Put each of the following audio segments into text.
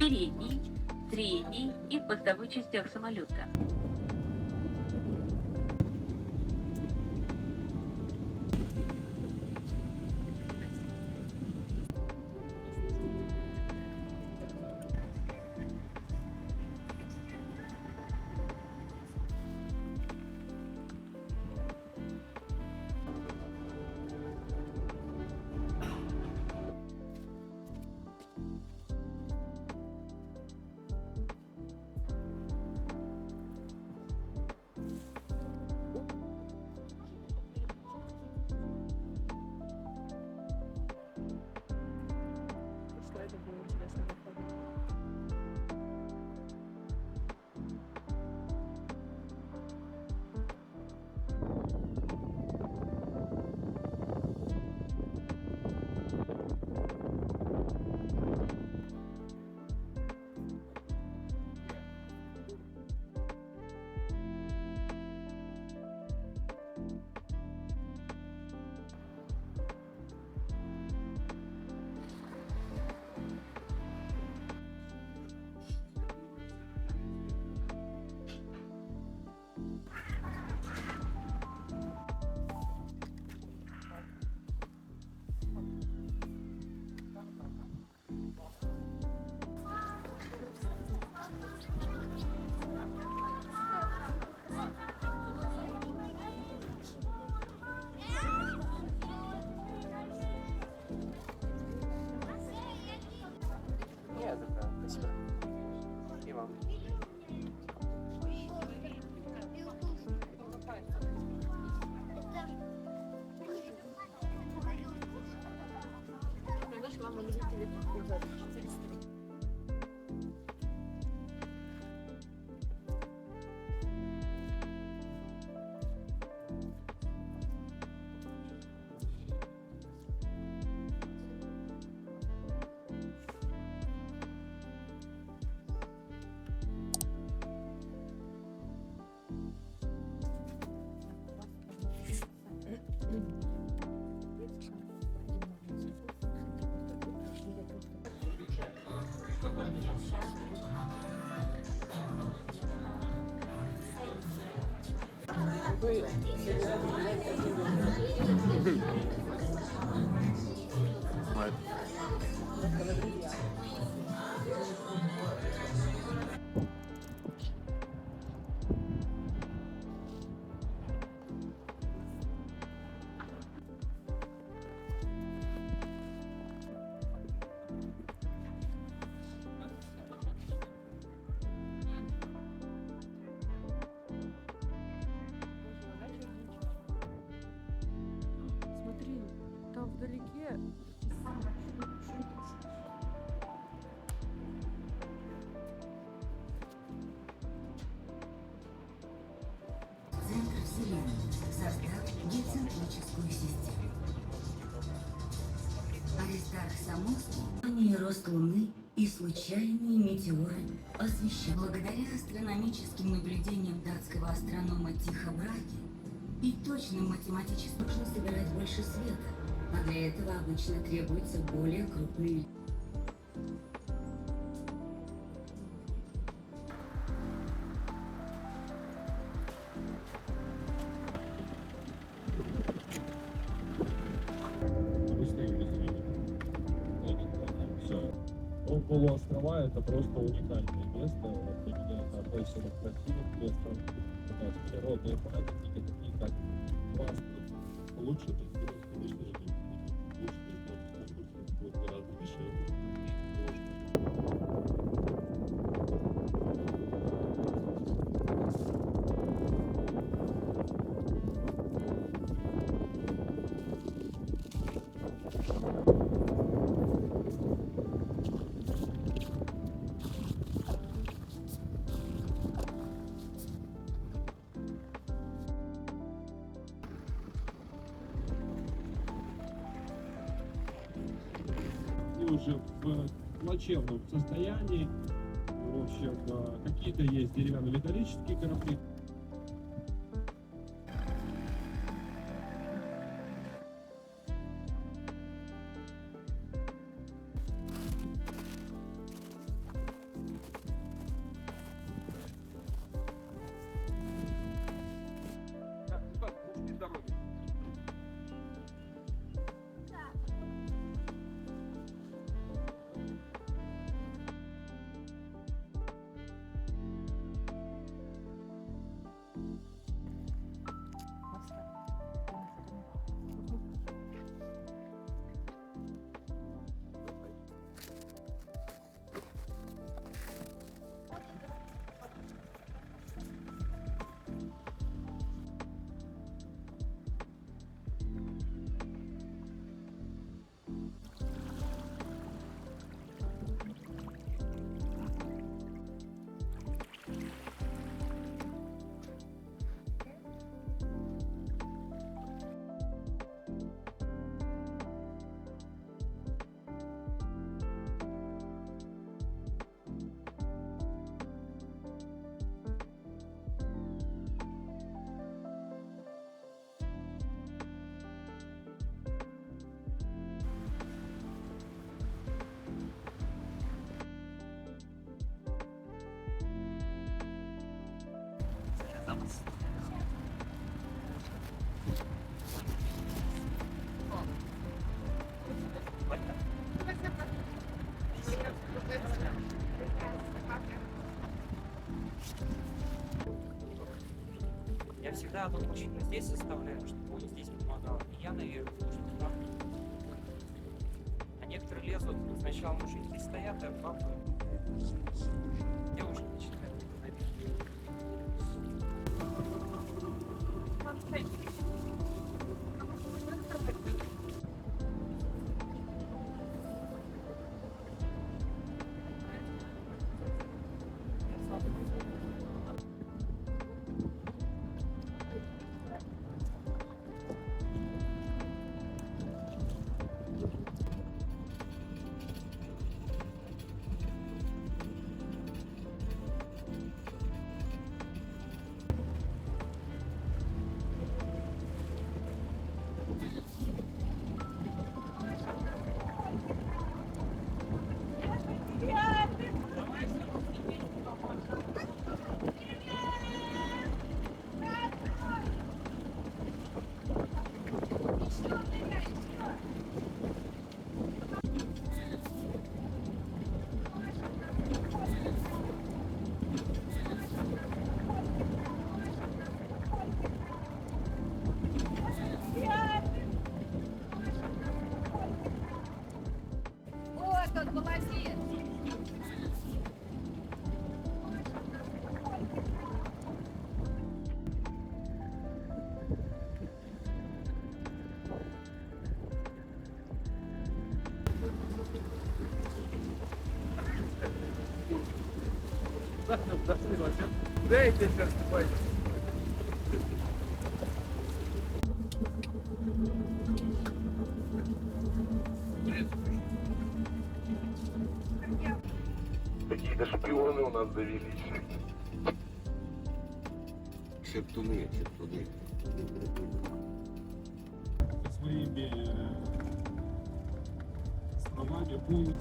передней, средней и хвостовой частях самолета. Что это было интересно выходить? Нет, это спасибо. И вам. Знаешь, мама любит телефон. Смотри, там вдалеке. Центр Вселенной создал гелиоцентрическую систему. Аристарх Самоский, ранний рост Луны и случайные метеоры освещены. Благодаря астрономическим наблюдениям датского астронома Тихо Браги и точным математическим нужно собирать больше света, а для этого обычно требуются более крупные. Все. Полуострова это просто уникальное место. Вот для меня это одно из самых красивых мест. Такая природная памятники, такие как классно. Лучше, конечно же, лучше, будет гораздо дешевле. Уже в плачевном состоянии. В общем, какие-то есть деревянно-металлические корабли. Да, тут мужчина здесь оставляют, чтобы он здесь помогал. И я наверх тоже туда. А некоторые лезут, сначала мужики стоят, а папа девушки начинают наверх. Дайте сейчас спать. Какие-то шпионы у нас завелись. Шептуны. Своими словами будут.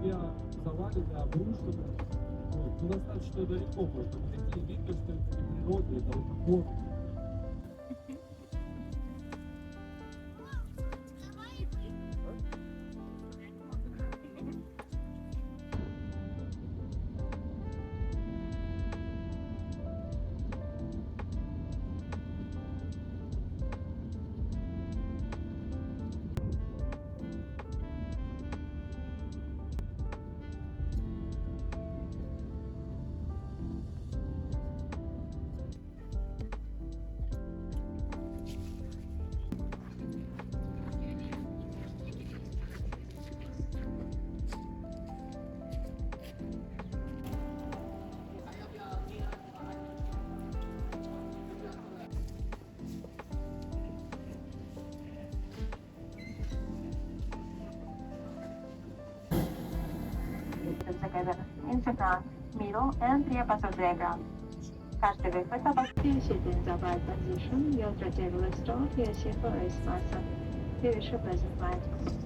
Все завалены, обрушены. Вот. Ну, достаточно далеко можно прийти, видно, что это не природа, это вот город. together in front, middle, and rear bus of diagram. Каждый выход обозначен забывает position, your trajectory store, your shipper is master. Here is your present mind.